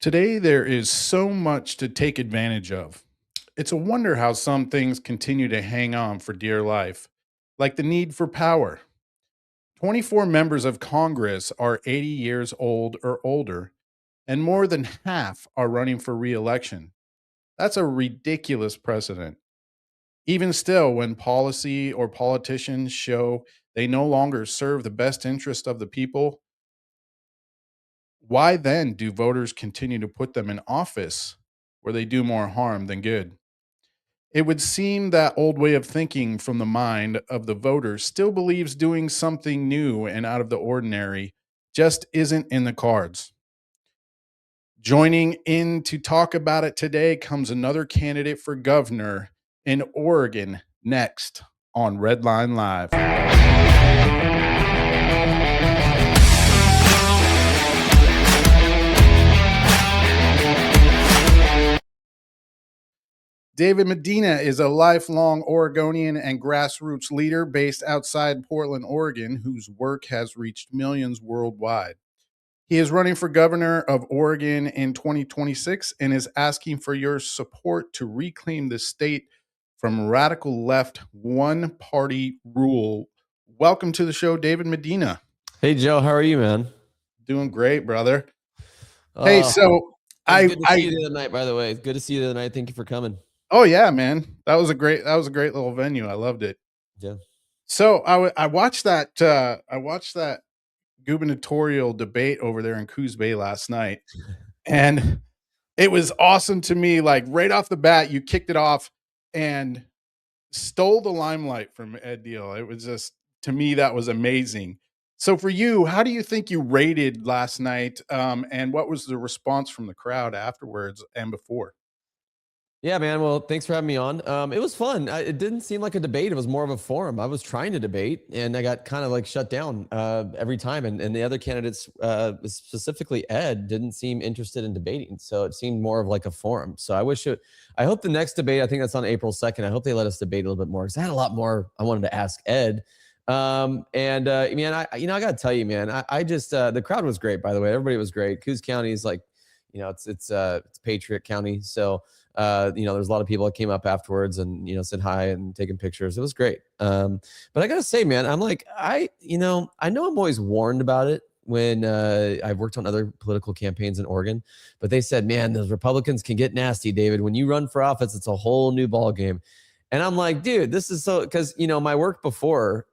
Today, there is so much to take advantage of. It's a wonder how some things continue to hang on for dear life, like the need for power. 24 members of Congress are 80 years old or older, and more than half are running for re election. That's a ridiculous precedent. Even still, when policy or politicians show they no longer serve the best interest of the people, why then do voters continue to put them in office where they do more harm than good? It would seem that old way of thinking from the mind of the voter still believes doing something new and out of the ordinary just isn't in the cards. Joining in to talk about it today comes another candidate for governor in Oregon next on Redline Live. David Medina is a lifelong Oregonian and grassroots leader based outside Portland, Oregon, whose work has reached millions worldwide. He is running for governor of Oregon in 2026 and is asking for your support to reclaim the state from radical left one party rule. Welcome to the show, David Medina. Hey Joe, how are you, man? Doing great, brother. Hey, so it was good to see you the other night, by the way. It's good to see you the other night. Thank you for coming. Oh yeah, man. That was a great little venue. I loved it. Yeah. So I watched that gubernatorial debate over there in Coos Bay last night, and it was awesome to me. Like right off the bat, you kicked it off and stole the limelight from Ed Deal. It was just, to me, that was amazing. So for you, how do you think you rated last night? And what was the response from the crowd afterwards and before? Yeah, man. Well, thanks for having me on. It was fun. It didn't seem like a debate. It was more of a forum. I was trying to debate, and I got kind of like shut down every time. And the other candidates, specifically Ed, didn't seem interested in debating. So it seemed more of like a forum. So I hope the next debate, I think that's on April 2nd. I hope they let us debate a little bit more, because I had a lot more I wanted to ask Ed. Man, I got to tell you, man, I just the crowd was great. By the way, everybody was great. Coos County is like, it's Patriot County, so. There's a lot of people that came up afterwards and, said hi and taking pictures. It was great. But I got to say, man, I'm like, I know I'm always warned about it when I've worked on other political campaigns in Oregon, but they said, man, those Republicans can get nasty, David. When you run for office, it's a whole new ball game. And I'm like, dude, this is so, because, my work before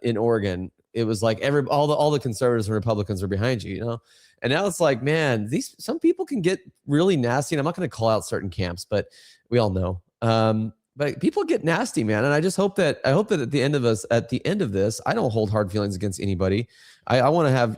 in Oregon, it was like all the conservatives and Republicans are behind you, And now it's like, man, some people can get really nasty. And I'm not going to call out certain camps, but we all know. But people get nasty, man. And I hope that at the end of this, I don't hold hard feelings against anybody. I want to have,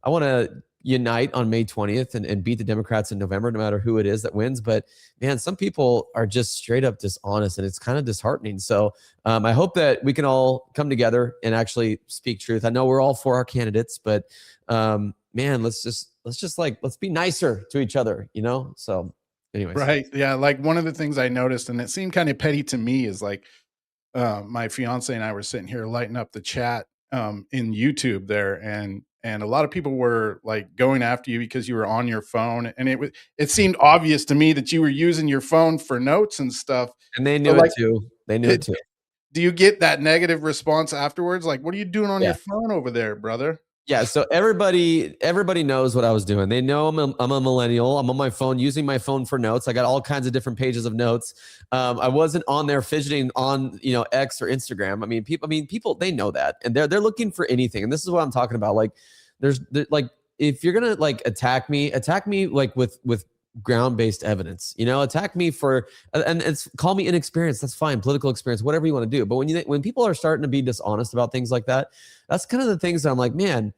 I want to unite on May 20th and beat the Democrats in November, no matter who it is that wins. But man, some people are just straight up dishonest, and it's kind of disheartening. So I hope that we can all come together and actually speak truth. I know we're all for our candidates, but man, let's be nicer to each other, So anyways. Right. Yeah. Like one of the things I noticed, and it seemed kind of petty to me, is like my fiance and I were sitting here lighting up the chat in YouTube there, and a lot of people were like going after you because you were on your phone, and it seemed obvious to me that you were using your phone for notes and stuff. And they knew it too. They knew it too. Do you get that negative response afterwards? Like, what are you doing on your phone over there, brother? Yeah, so everybody knows what I was doing. They know I'm a millennial. I'm on my phone, using my phone for notes. I got all kinds of different pages of notes. I wasn't on there fidgeting on X or Instagram. People they know that, and they're looking for anything. And this is what I'm talking about. Like, there's like, if you're gonna like attack me like with ground-based evidence. Attack me for call me inexperienced. That's fine. Political experience, whatever you want to do. But when people are starting to be dishonest about things like that, that's kind of the things that I'm like, man,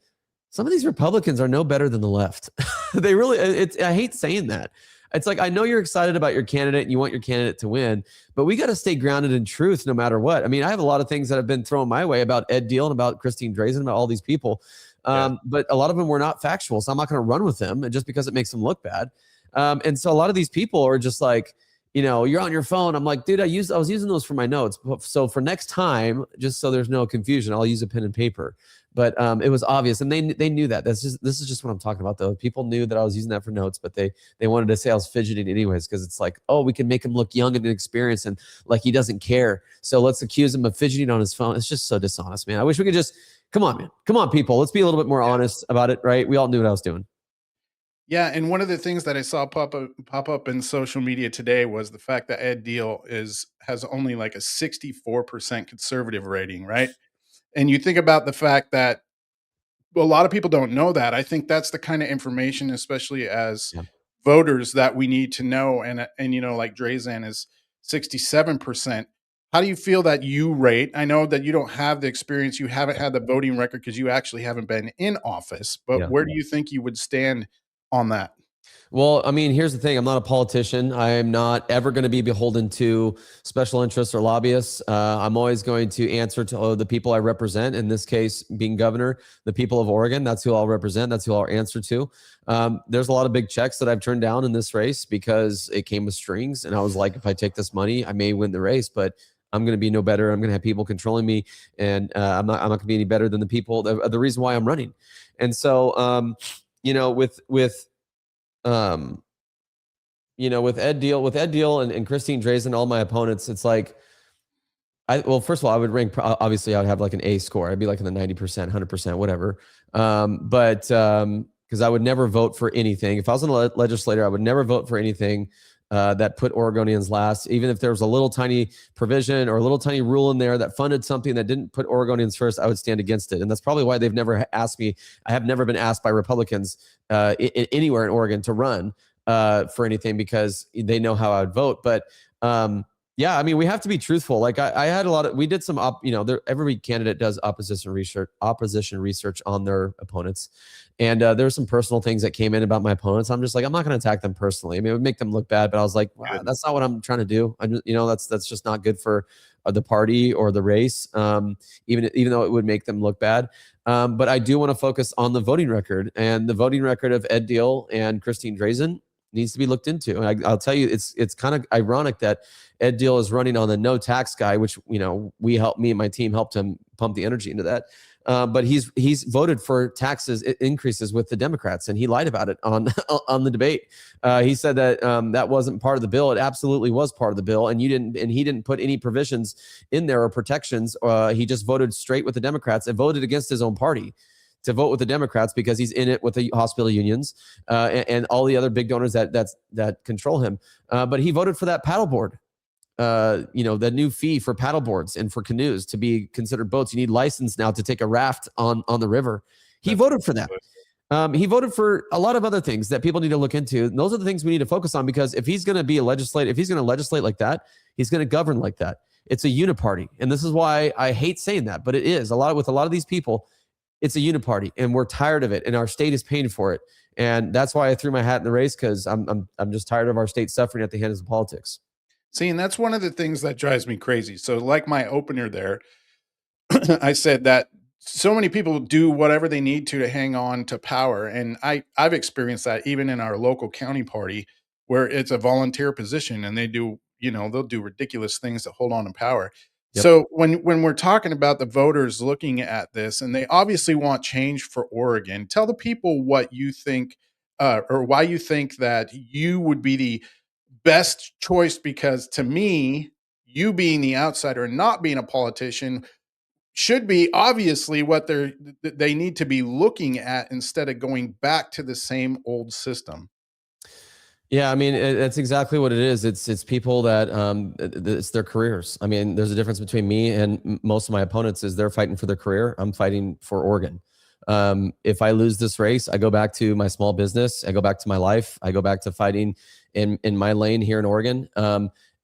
some of these Republicans are no better than the left. They really, I hate saying that. It's like, I know you're excited about your candidate and you want your candidate to win, but we got to stay grounded in truth no matter what. I mean, I have a lot of things that have been thrown my way about Ed Deal and about Christine Drazan, about all these people. But a lot of them were not factual. So I'm not going to run with them, and just because it makes them look bad. And so a lot of these people are just like, you're on your phone. I'm like, dude, I was using those for my notes. So for next time, just so there's no confusion, I'll use a pen and paper. But it was obvious, and they knew that. This is just what I'm talking about, though. People knew that I was using that for notes, but they wanted to say I was fidgeting anyways, because it's like, oh, we can make him look young and inexperienced and like he doesn't care. So let's accuse him of fidgeting on his phone. It's just so dishonest, man. I wish we could just come on, man. Come on, people. Let's be a little bit more honest about it, right? We all knew what I was doing. Yeah, and one of the things that I saw pop up in social media today was the fact that Ed Deal has only like a 64% conservative rating, right? And you think about the fact that a lot of people don't know that. I think that's the kind of information, especially as Yeah. voters, that we need to know. And like Drazan is 67%. How do you feel that you rate? I know that you don't have the experience, you haven't had the voting record because you actually haven't been in office, but Yeah. where do you think you would stand on that? Well, I mean, here's the thing. I'm not a politician. I am not ever going to be beholden to special interests or lobbyists. I'm always going to answer to the people I represent. In this case, being governor, the people of Oregon. That's who I'll represent. That's who I'll answer to. There's a lot of big checks that I've turned down in this race because it came with strings. And I was like, if I take this money, I may win the race, but I'm going to be no better. I'm going to have people controlling me, and I'm not going to be any better than the people. The reason why I'm running, and so um, with Ed Deal and Christine Drazan, all my opponents, it's like, well, first of all, I would rank, obviously I would have like an A score. I'd be like in the 90%, 100%, whatever. Because I would never vote for anything. If I was a legislator, I would never vote for anything that put Oregonians last, even if there was a little tiny provision or a little tiny rule in there that funded something that didn't put Oregonians first. I would stand against it. And that's probably why they've never asked me. I have never been asked by Republicans anywhere in Oregon to run for anything, because they know how I would vote. But yeah, I mean, we have to be truthful. Like I had a lot of, we did some every candidate does opposition research on their opponents. And there were some personal things that came in about my opponents. I'm just like, I'm not going to attack them personally. I mean, it would make them look bad, but I was like, wow, that's not what I'm trying to do. I'm just, that's just not good for the party or the race. Even though it would make them look bad. But I do want to focus on the voting record, and the voting record of Ed Deal and Christine Drazan needs to be looked into. And I'll tell you, it's kind of ironic that Ed Deal is running on the no tax guy, which me and my team helped him pump the energy into that. But he's voted for taxes increases with the Democrats, and he lied about it on on the debate. He said that that wasn't part of the bill. It absolutely was part of the bill, and he didn't put any provisions in there or protections. He just voted straight with the Democrats and voted against his own party to vote with the Democrats because he's in it with the hospital unions and all the other big donors that control him. But he voted for that paddleboard. The new fee for paddleboards and for canoes to be considered boats. You need license now to take a raft on the river. He voted for that. He voted for a lot of other things that people need to look into. And those are the things we need to focus on, because if he's going to be if he's going to legislate like that, he's going to govern like that. It's a uniparty. And this is why I hate saying that, but it is with a lot of these people. It's a uniparty, and we're tired of it, and our state is paying for it. And that's why I threw my hat in the race, because I'm just tired of our state suffering at the hands of politics. See, and that's one of the things that drives me crazy. So, like my opener there, I said that so many people do whatever they need to hang on to power, and I've experienced that even in our local county party, where it's a volunteer position, and they'll do ridiculous things to hold on to power. Yep. So when we're talking about the voters looking at this, and they obviously want change for Oregon, tell the people what you think, or why you think that you would be the best choice, because to me, you being the outsider and not being a politician should be obviously what they need to be looking at, instead of going back to the same old system. Yeah, I mean, that's exactly what it is. It's people that it's their careers. I mean, there's a difference between me and most of my opponents. Is they're fighting for their career. I'm fighting for Oregon. If I lose this race, I go back to my small business. I go back to my life. I go back to fighting in my lane here in Oregon.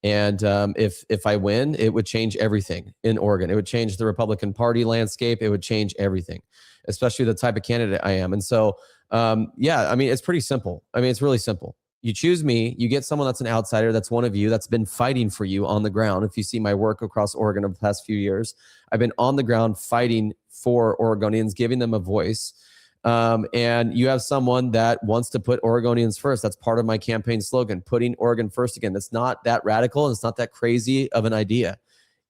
If I win, it would change everything in Oregon. It would change the Republican Party landscape. It would change everything, especially the type of candidate I am. And so, yeah, I mean, it's pretty simple. I mean, it's really simple. You choose me, you get someone that's an outsider, that's one of you, that's been fighting for you on the ground. If you see my work across Oregon over the past few years, I've been on the ground fighting for Oregonians, giving them a voice. And you have someone that wants to put Oregonians first. That's part of my campaign slogan, putting Oregon first again. That's not that radical, and it's not that crazy of an idea.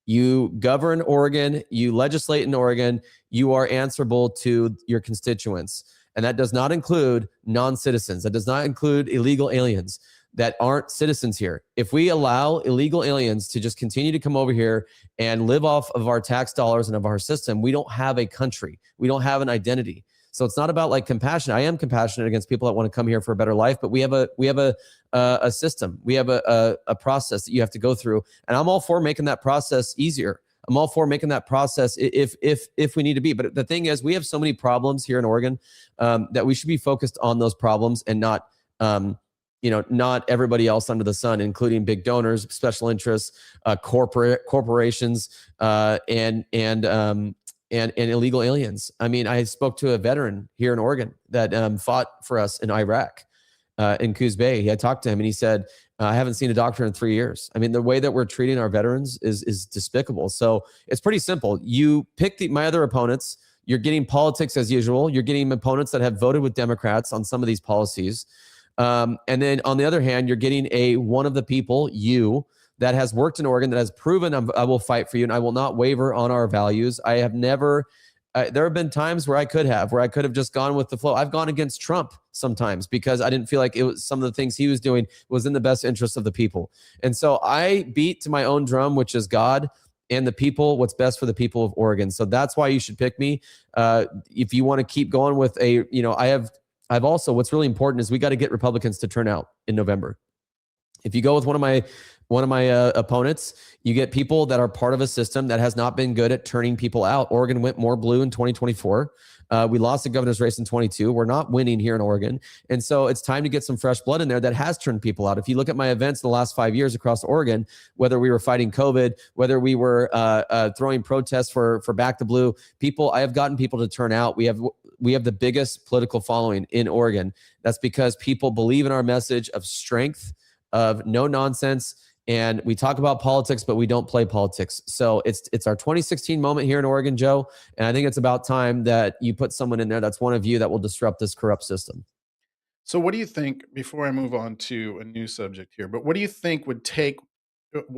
You govern Oregon, you legislate in Oregon, you are answerable to your constituents. And that does not include non-citizens. That does not include illegal aliens that aren't citizens here. If we allow illegal aliens to just continue to come over here and live off of our tax dollars and of our system, we don't have a country. We don't have an identity. So it's not about like compassion. I am compassionate against people that want to come here for a better life, but we have a system. We have a process that you have to go through, and I'm all for making that process easier. I'm all for making that process if we need to be. But the thing is, we have so many problems here in Oregon that we should be focused on those problems and not not everybody else under the sun, including big donors, special interests, corporations, and illegal aliens. I mean, I spoke to a veteran here in Oregon that fought for us in Iraq, in Coos Bay. I talked to him and he said, I haven't seen a doctor in 3 years. I mean, the way that we're treating our veterans is despicable. So it's pretty simple. You pick my other opponents. You're getting politics as usual. You're getting opponents that have voted with Democrats on some of these policies. And then on the other hand, you're getting one of the people, that has worked in Oregon, that has proven I will fight for you and I will not waver on our values. I have never, there have been times where I could have just gone with the flow. I've gone against Trump sometimes because I didn't feel like it was some of the things he was doing was in the best interest of the people. And so I beat to my own drum, which is God and the people, what's best for the people of Oregon. So that's why you should pick me. If you want to keep going with I've also, what's really important is we got to get Republicans to turn out in November. If you go with one of my opponents, you get people that are part of a system that has not been good at turning people out. Oregon went more blue in 2024. We lost the governor's race in 22. We're not winning here in Oregon. And so it's time to get some fresh blood in there that has turned people out. If you look at my events in the last 5 years across Oregon, whether we were fighting COVID, whether we were throwing protests for Back to Blue, I have gotten people to turn out. We have the biggest political following in Oregon. That's because people believe in our message of strength, of no nonsense. And we talk about politics, but we don't play politics. So it's our 2016 moment here in Oregon, Joe. And I think it's about time that you put someone in there that's one of you that will disrupt this corrupt system. So, what do you think, before I move on to a new subject here, but what do you think what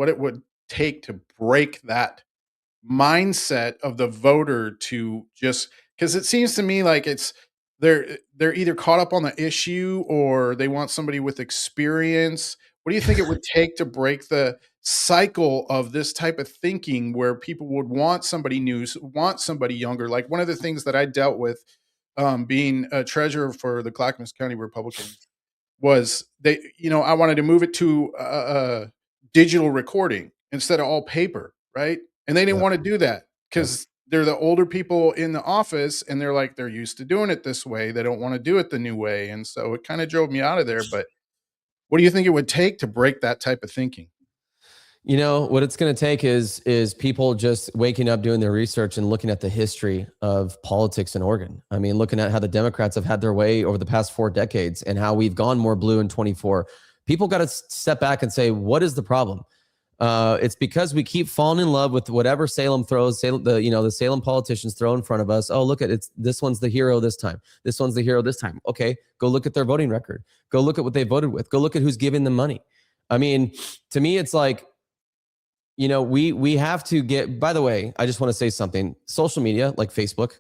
it would take to break that mindset of the voter to just, because it seems to me like they're either caught up on the issue or they want somebody with experience. What do you think it would take to break the cycle of this type of thinking where people would want somebody new, want somebody younger? Like one of the things that I dealt with, being a treasurer for the Clackamas County Republicans, was I wanted to move it to digital recording instead of all paper, right? And they didn't Yeah. want to do that because they're the older people in the office and they're used to doing it this way. They don't want to do it the new way. And so it kind of drove me out of there. But what do you think it would take to break that type of thinking? You know, what it's going to take is people just waking up, doing their research and looking at the history of politics in Oregon. I mean, looking at how the Democrats have had their way over the past 4 decades and how we've gone more blue in 24. People got to step back and say, what is the problem? It's because we keep falling in love with whatever Salem throws, the Salem politicians throw in front of us. Oh, look at it. This one's the hero this time. This one's the hero this time. Okay, go look at their voting record. Go look at what they voted with. Go look at who's giving them money. I mean, to me, it's like, we have to get, by the way, I just want to say something. Social media like Facebook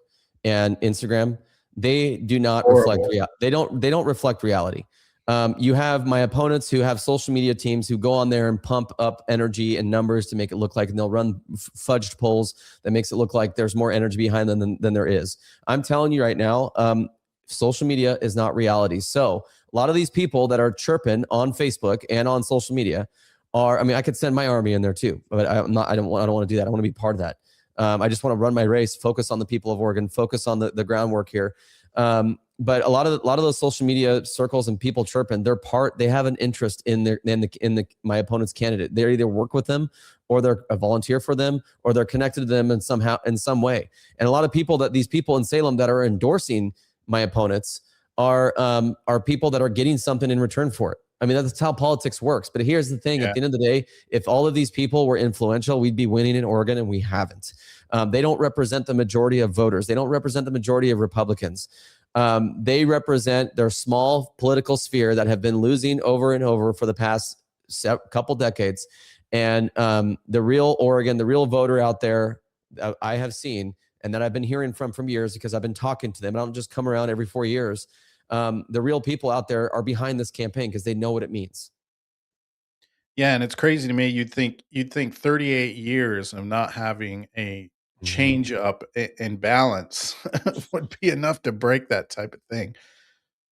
and Instagram, they do not reflect they don't reflect reality. You have my opponents who have social media teams who go on there and pump up energy and numbers to make it look like, and they'll run fudged polls that makes it look like there's more energy behind them than there is. I'm telling you right now, social media is not reality. So a lot of these people that are chirping on Facebook and on social media I could send my army in there too, but I don't want to do that. I want to be part of that. I just want to run my race, focus on the people of Oregon, focus on the groundwork here. But a lot of those social media circles and people chirping, they have an interest in my opponent's candidate. They either work with them or they're a volunteer for them or they're connected to them in some way. And a lot of these people in Salem that are endorsing my opponents are people that are getting something in return for it. I mean, that's how politics works. But here's the thing. At the end of the day, if all of these people were influential, we'd be winning in Oregon, and we haven't. They don't represent the majority of voters. They don't represent the majority of Republicans. They represent their small political sphere that have been losing over and over for the past couple decades. And the real Oregon, the real voter out there I have seen and that I've been hearing from years, because I've been talking to them. I don't just come around every 4 years. The real people out there are behind this campaign because they know what it means. Yeah, and it's crazy to me. You'd think 38 years of not having a Mhm. change up in balance would be enough to break that type of thing.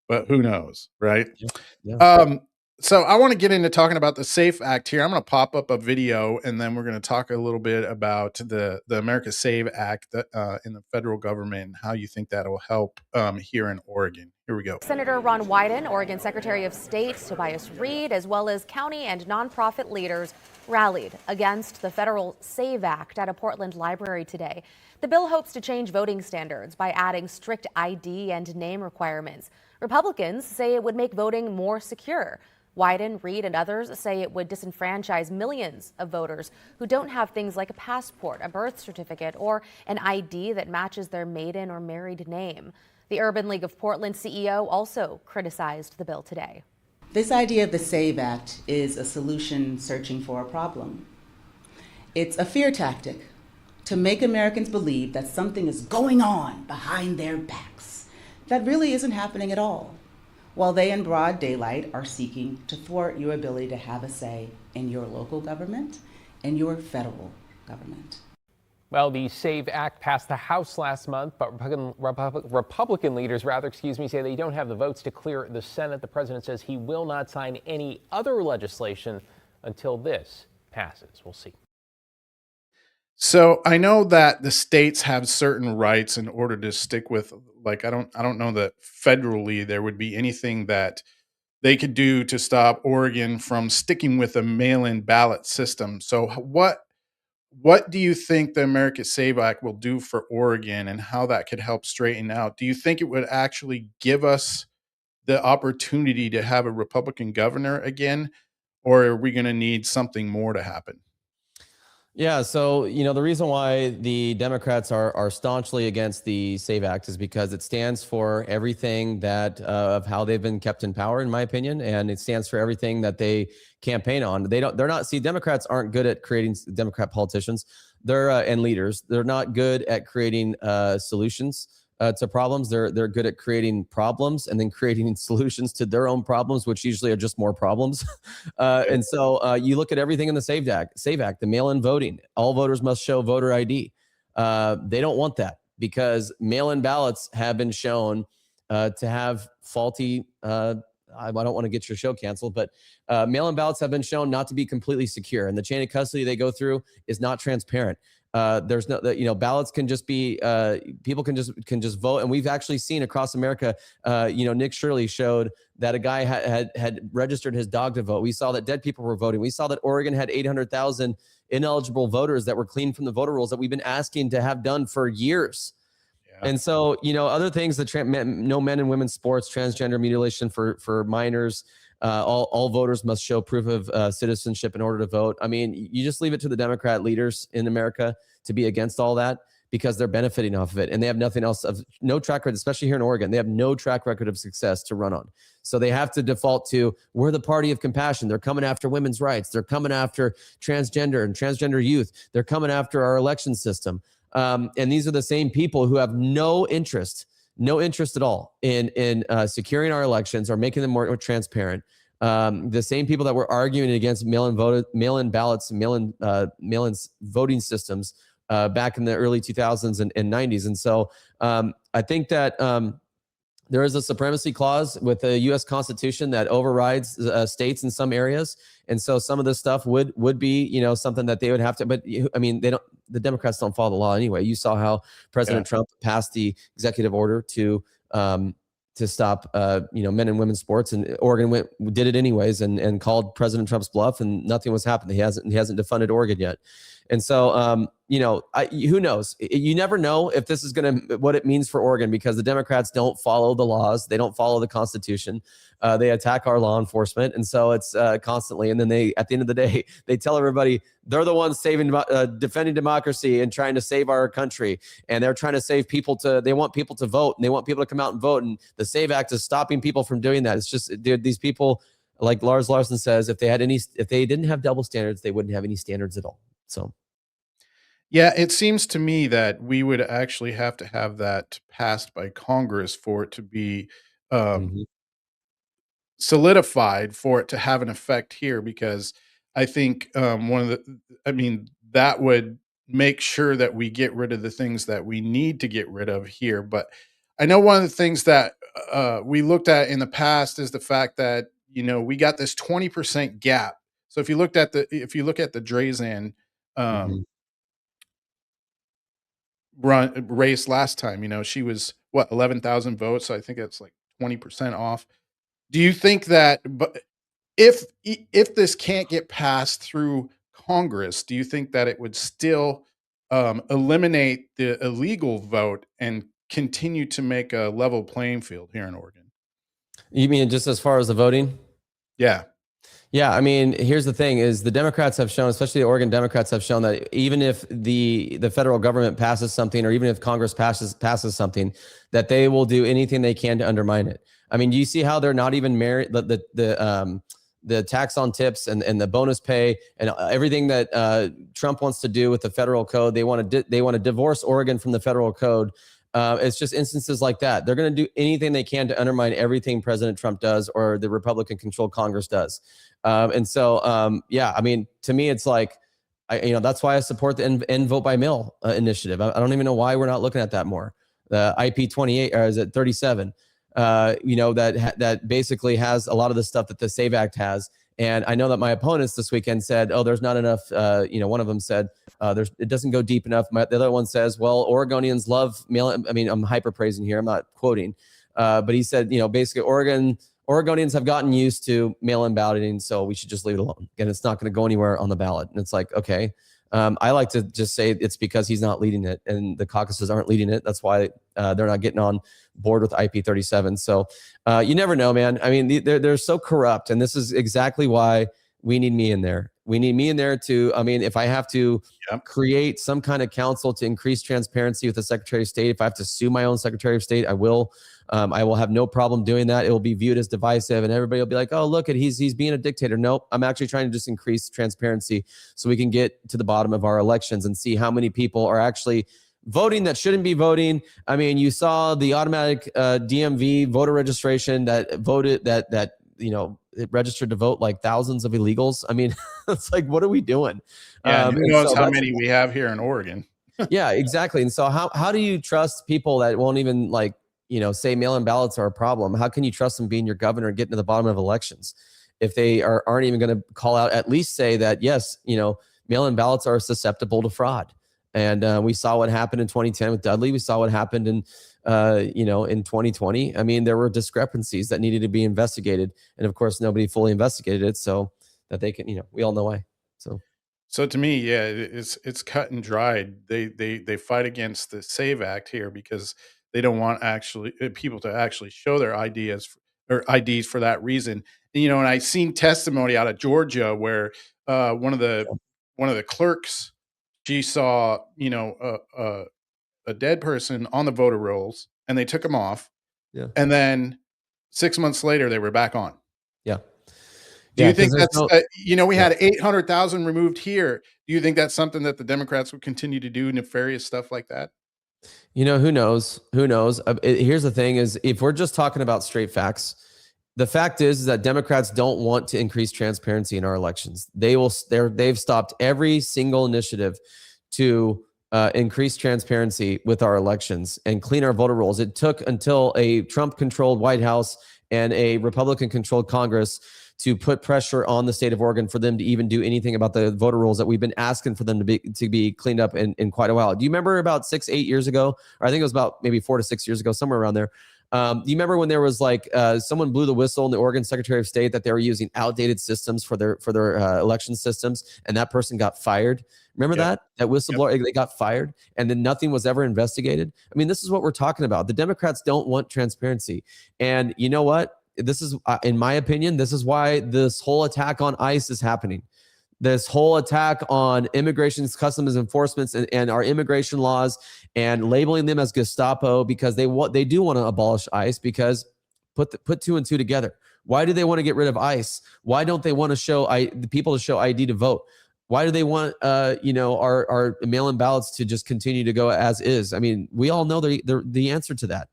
But who knows, right? Yeah. Yeah. Um, so I want to get into talking about the SAFE Act here. I'm going to pop up a video, and then we're going to talk a little bit about the America Save Act that, in the federal government, and how you think that will help here in Oregon. Here we go. Senator Ron Wyden, Oregon Secretary of State Tobias Reed, as well as county and nonprofit leaders rallied against the federal SAVE Act at a Portland library today. The bill hopes to change voting standards by adding strict ID and name requirements. Republicans say it would make voting more secure. Wyden, Reed, and others say it would disenfranchise millions of voters who don't have things like a passport, a birth certificate, or an ID that matches their maiden or married name. The Urban League of Portland CEO also criticized the bill today. This idea of the SAVE Act is a solution searching for a problem. It's a fear tactic to make Americans believe that something is going on behind their backs that really isn't happening at all, while they in broad daylight are seeking to thwart your ability to have a say in your local government and your federal government. Well, the SAVE Act passed the House last month, but Republican leaders, say they don't have the votes to clear the Senate. The president says he will not sign any other legislation until this passes. We'll see. So I know that the states have certain rights in order to stick with, like, I don't know that federally there would be anything that they could do to stop Oregon from sticking with a mail-in ballot system. So what do you think the America Save Act will do for Oregon, and how that could help straighten out? Do you think it would actually give us the opportunity to have a Republican governor again, or are we going to need something more to happen? Yeah, so the reason why the Democrats are staunchly against the SAVE Act is because it stands for everything that of how they've been kept in power, in my opinion, and it stands for everything that they campaign on. They're not. See, Democrats aren't good at creating Democrat politicians. They're and leaders. They're not good at creating solutions to problems. They're good at creating problems and then creating solutions to their own problems, which usually are just more problems. And so you look at everything in the SAVE Act, the mail-in voting. All voters must show voter ID. They don't want that because mail-in ballots have been shown to have faulty. I don't want to get your show canceled, but mail-in ballots have been shown not to be completely secure, and the chain of custody they go through is not transparent. There's no, ballots can just be, people can just vote. And we've actually seen across America, Nick Shirley showed that a guy had registered his dog to vote. We saw that dead people were voting. We saw that Oregon had 800,000 ineligible voters that were cleaned from the voter rolls that we've been asking to have done for years. Yeah. And so, other things that no men and women's sports, transgender mutilation for minors, all voters must show proof of citizenship in order to vote. I mean, you just leave it to the Democrat leaders in America to be against all that because they're benefiting off of it. And they have nothing else no track record, especially here in Oregon. They have no track record of success to run on. So they have to default to, we're the party of compassion. They're coming after women's rights. They're coming after transgender and transgender youth. They're coming after our election system. And these are the same people who have no interest at all in securing our elections or making them more transparent. The same people that were arguing against mail-in ballots, mail-in voting systems back in the early 2000s and 90s. And so I think that there is a supremacy clause with the U.S. Constitution that overrides states in some areas, and so some of this stuff would be something that they would have to. But I mean, they don't. The Democrats don't follow the law anyway. You saw how President Trump passed the executive order to stop men and women's sports, and Oregon did it anyways and called President Trump's bluff, and nothing was happening. He hasn't defunded Oregon yet. And so who knows? You never know if this is what it means for Oregon, because the Democrats don't follow the laws. They don't follow the Constitution. They attack our law enforcement. And so it's constantly. And then at the end of the day, they tell everybody they're the ones defending democracy and trying to save our country. And they're trying to save people they want people to vote, and they want people to come out and vote. And the SAVE Act is stopping people from doing that. It's just, these people like Lars Larson says, if they didn't have double standards, they wouldn't have any standards at all. So Yeah, it seems to me that we would actually have to have that passed by Congress for it to be um, mhm. solidified, for it to have an effect here, because I think I mean, that would make sure that we get rid of the things that we need to get rid of here. But I know one of the things that we looked at in the past is the fact that, we got this 20% gap. So if you look at the Drazan um, Mhm. race last time, she was what, 11,000 votes. So I think that's like 20% off. Do you think that, but if this can't get passed through Congress, do you think that it would still eliminate the illegal vote and continue to make a level playing field here in Oregon? You mean just as far as the voting? Yeah. Yeah, I mean, here's the thing: is the Democrats have shown, especially the Oregon Democrats have shown that even if the federal government passes something, or even if Congress passes something, that they will do anything they can to undermine it. I mean, do you see how they're not even married? The tax on tips and the bonus pay and everything that Trump wants to do with the federal code. They want to divorce Oregon from the federal code. It's just instances like that. They're going to do anything they can to undermine everything President Trump does or the Republican-controlled Congress does. Yeah, I mean, to me, it's like, that's why I support the end vote by mail initiative. I don't even know why we're not looking at that more. The IP 28, or is it 37? That basically has a lot of the stuff that the SAVE Act has. And I know that my opponents this weekend said, "Oh, there's not enough." One of them said, it doesn't go deep enough. The other one says, "Well, Oregonians love mail." I mean, I'm hyper praising here. I'm not quoting, but he said, basically, Oregonians have gotten used to mail-in balloting, so we should just leave it alone. And it's not going to go anywhere on the ballot. And it's like, okay. I like to just say it's because he's not leading it, and the caucuses aren't leading it. That's why they're not getting on board with IP 37. So you never know, man. I mean, they're so corrupt, and this is exactly why we need me in there. We need me in there to, I mean, if I have to create some kind of council to increase transparency with the Secretary of State, if I have to sue my own Secretary of State, I will. I will have no problem doing that. It will be viewed as divisive, and everybody will be like, "Oh, look at he's being a dictator." Nope, I'm actually trying to just increase transparency so we can get to the bottom of our elections and see how many people are actually voting that shouldn't be voting. I mean, you saw the automatic DMV voter registration that voted that it registered to vote like thousands of illegals. I mean, it's like, what are we doing? Yeah. And who knows how that's many we have here in Oregon? yeah, exactly. And so how do you trust people that won't even say mail-in ballots are a problem? How can you trust them being your governor and getting to the bottom of elections if they aren't even going to call out, at least say that, yes, mail-in ballots are susceptible to fraud. And we saw what happened in 2010 with Dudley. We saw what happened in 2020. I mean, there were discrepancies that needed to be investigated. And of course, nobody fully investigated it so that they can, we all know why. So to me, yeah, it's cut and dried. They fight against the SAVE Act here because they don't want actually people to actually show their ideas or IDs for that reason. And I seen testimony out of Georgia where one of the clerks, she saw a dead person on the voter rolls and they took him off, Yeah. and then 6 months later they were back on. Yeah. Do you think 'cause that's, there's we had 800,000 removed here. Do you think that's something that the Democrats would continue to do, nefarious stuff like that? who knows? Who knows? Here's the thing: is if we're just talking about straight facts, the fact is that Democrats don't want to increase transparency in our elections. They've stopped every single initiative to increase transparency with our elections and clean our voter rolls. It took until a Trump-controlled White House and a Republican-controlled Congress to put pressure on the state of Oregon for them to even do anything about the voter rolls that we've been asking for them to be cleaned up in quite a while. Do you remember about 6-8 years ago, or I think it was about maybe 4 to 6 years ago, somewhere around there? Do you remember when there was someone blew the whistle in the Oregon Secretary of State that they were using outdated systems for their election systems, and that person got fired? Remember that whistleblower, they got fired, and then nothing was ever investigated. I mean, this is what we're talking about. The Democrats don't want transparency, and you know what? This is, in my opinion, this is why this whole attack on ICE is happening. This whole attack on immigration, customs enforcement, and our immigration laws, and labeling them as Gestapo because they do want to abolish ICE. Because put 2 and 2 together. Why do they want to get rid of ICE? Why don't they want to show the people to show ID to vote? Why do they want our mail-in ballots to just continue to go as is? I mean, we all know the answer to that.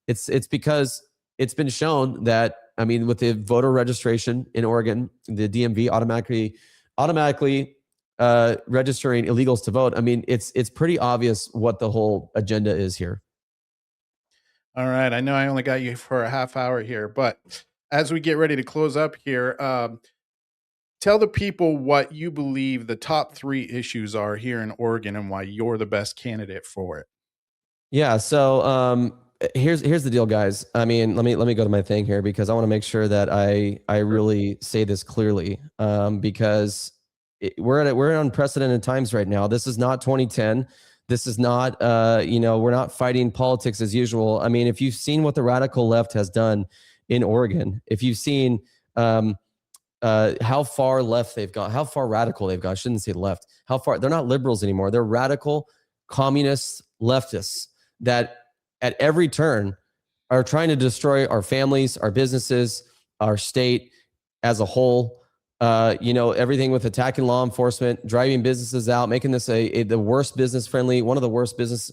It's because it's been shown that, I mean, with the voter registration in Oregon, the DMV automatically registering illegals to vote. I mean, it's pretty obvious what the whole agenda is here. All right. I know I only got you for a half hour here, but as we get ready to close up here, tell the people what you believe the top 3 issues are here in Oregon and why you're the best candidate for it. Yeah. So here's the deal, guys. I mean, let me go to my thing here, because I want to make sure that I really say this clearly, because we're in unprecedented times right now. This is not 2010. This is not, we're not fighting politics as usual. I mean, if you've seen what the radical left has done in Oregon, if you've seen how far left they've gone, how far radical they've gone, I shouldn't say left, how far, they're not liberals anymore. They're radical communist leftists that at every turn are trying to destroy our families, our businesses, our state as a whole. Everything with attacking law enforcement, driving businesses out, making this the worst business friendly, one of the worst business,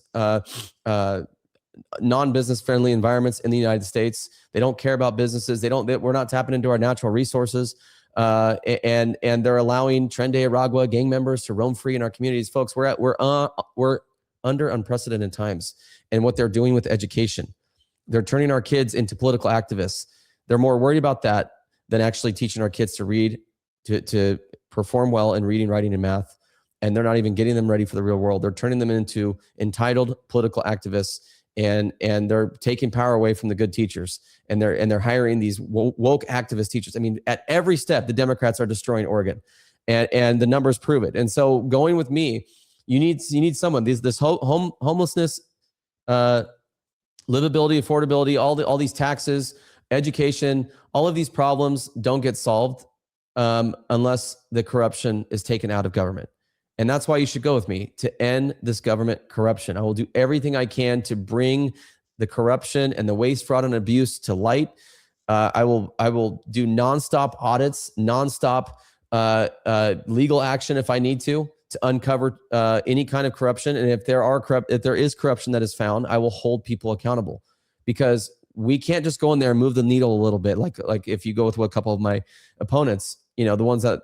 non-business friendly environments in the United States. They don't care about businesses. We're not tapping into our natural resources. And they're allowing Tren de Aragua gang members to roam free in our communities. Folks, we're under unprecedented times. And what they're doing with education, they're turning our kids into political activists. They're more worried about that than actually teaching our kids to read, to perform well in reading, writing, and math. And they're not even getting them ready for the real world. They're turning them into entitled political activists, and they're taking power away from the good teachers. And they're hiring these woke activist teachers. I mean, at every step, the Democrats are destroying Oregon, and the numbers prove it. And so, going with me, you need someone. This homelessness, livability, affordability, all these taxes, education, all of these problems don't get solved unless the corruption is taken out of government. And that's why you should go with me to end this government corruption. I will do everything I can to bring the corruption and the waste, fraud, and abuse to light. I will do nonstop audits, nonstop legal action if I need to uncover any kind of corruption. And if there is corruption that is found, I will hold people accountable, because we can't just go in there and move the needle a little bit. Like if you go with what a couple of my opponents, the ones that,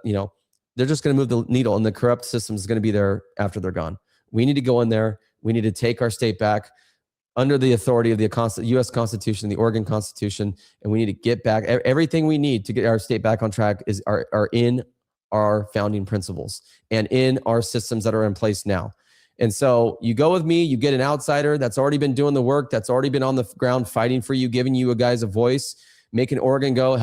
they're just going to move the needle, and the corrupt system is going to be there after they're gone. We need to go in there. We need to take our state back under the authority of the U.S. Constitution, the Oregon Constitution, and we need to get back everything we need to get our state back on track are in our founding principles and in our systems that are in place now. And so you go with me, you get an outsider that's already been doing the work, that's already been on the ground fighting for you, giving you guys a voice, helping Oregon go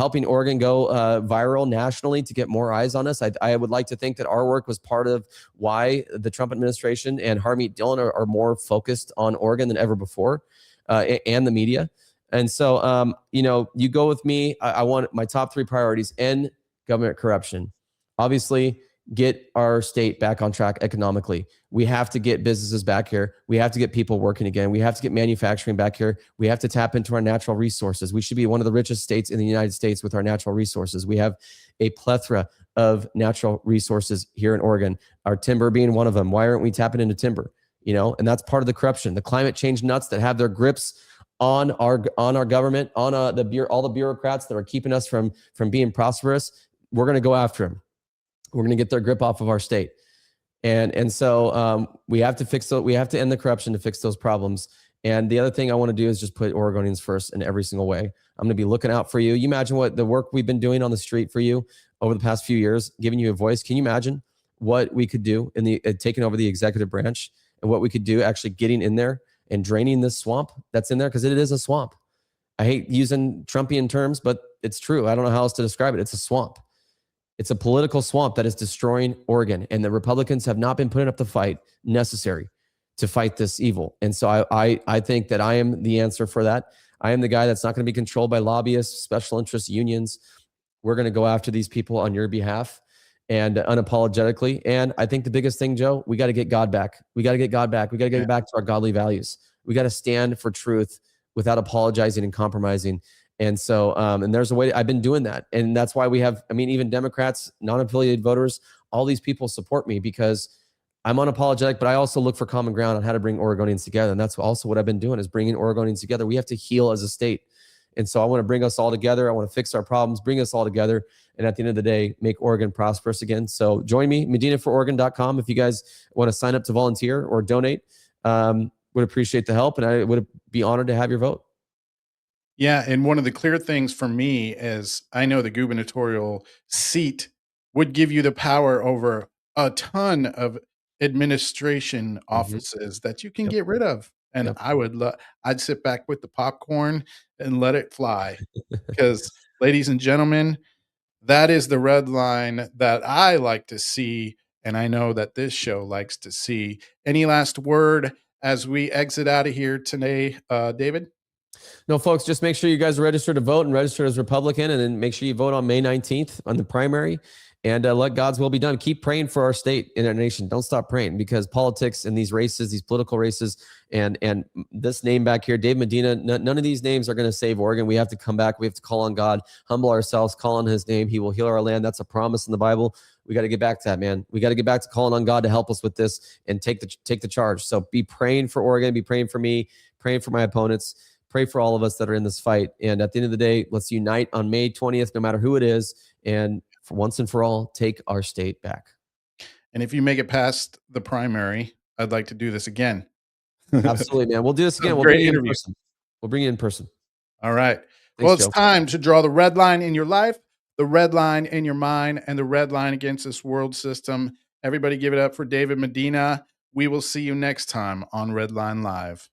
viral nationally to get more eyes on us. I would like to think that our work was part of why the Trump administration and Harmeet Dillon are more focused on Oregon than ever before, and the media. And so, you go with me. I want my top 3 priorities: end government corruption. Obviously, get our state back on track economically. We have to get businesses back here. We have to get people working again. We have to get manufacturing back here. We have to tap into our natural resources. We should be one of the richest states in the United States with our natural resources. We have a plethora of natural resources here in Oregon, our timber being one of them. Why aren't we tapping into timber? And that's part of the corruption. The climate change nuts that have their grips on our government, on all the bureaucrats that are keeping us from being prosperous. We're going to go after them. We're going to get their grip off of our state. And so we have to we have to end the corruption to fix those problems. And the other thing I want to do is just put Oregonians first in every single way. I'm going to be looking out for you. You imagine what the work we've been doing on the street for you over the past few years, giving you a voice. Can you imagine what we could do in taking over the executive branch, and what we could do actually getting in there and draining this swamp that's in there? Because it is a swamp. I hate using Trumpian terms, but it's true. I don't know how else to describe it. It's a swamp. It's a political swamp that is destroying Oregon, and the Republicans have not been putting up the fight necessary to fight this evil. And so I think that I am the answer for that. I am the guy that's not going to be controlled by lobbyists, special interest unions. We're going to go after these people on your behalf, and unapologetically. And I think the biggest thing, Joe, we got to get God back. We got to get God back. We got to get back to our godly values. We got to stand for truth without apologizing and compromising. And so, and there's a way I've been doing that. And that's why we have, I mean, even Democrats, non-affiliated voters, all these people support me because I'm unapologetic, but I also look for common ground on how to bring Oregonians together. And that's also what I've been doing, is bringing Oregonians together. We have to heal as a state. And so I want to bring us all together. I want to fix our problems, bring us all together. And at the end of the day, make Oregon prosperous again. So join me, MedinaForOregon.com. If you guys want to sign up to volunteer or donate, would appreciate the help. And I would be honored to have your vote. Yeah, and one of the clear things for me is I know the gubernatorial seat would give you the power over a ton of administration offices that you can Yep. get rid of. And Yep. I'd sit back with the popcorn and let it fly. Because, ladies and gentlemen, that is the red line that I like to see, and I know that this show likes to see. Any last word as we exit out of here today, David? No, folks, just make sure you guys register to vote and register as Republican, and then make sure you vote on May 19th on the primary, and let God's will be done. Keep praying for our state and our nation. Don't stop praying, because politics and these races, these political races, and this name back here, Dave Medina, none of these names are going to save Oregon. We have to come back. We have to call on God, humble ourselves, call on his name. He will heal our land. That's a promise in the Bible. We got to get back to that, man. We got to get back to calling on God to help us with this and take the charge. So be praying for Oregon, be praying for me, praying for my opponents. Pray for all of us that are in this fight. And at the end of the day, let's unite on May 20th, no matter who it is. And for once and for all, take our state back. And if you make it past the primary, I'd like to do this again. Absolutely, man. We'll do this again. We'll Great bring you in interview. person. We'll bring you in person. All right. Thanks, Well, it's Joe. time to draw the red line in your life, the red line in your mind, and the red line against this world system. Everybody give it up for David Medina. We will see you next time on Red Line Live.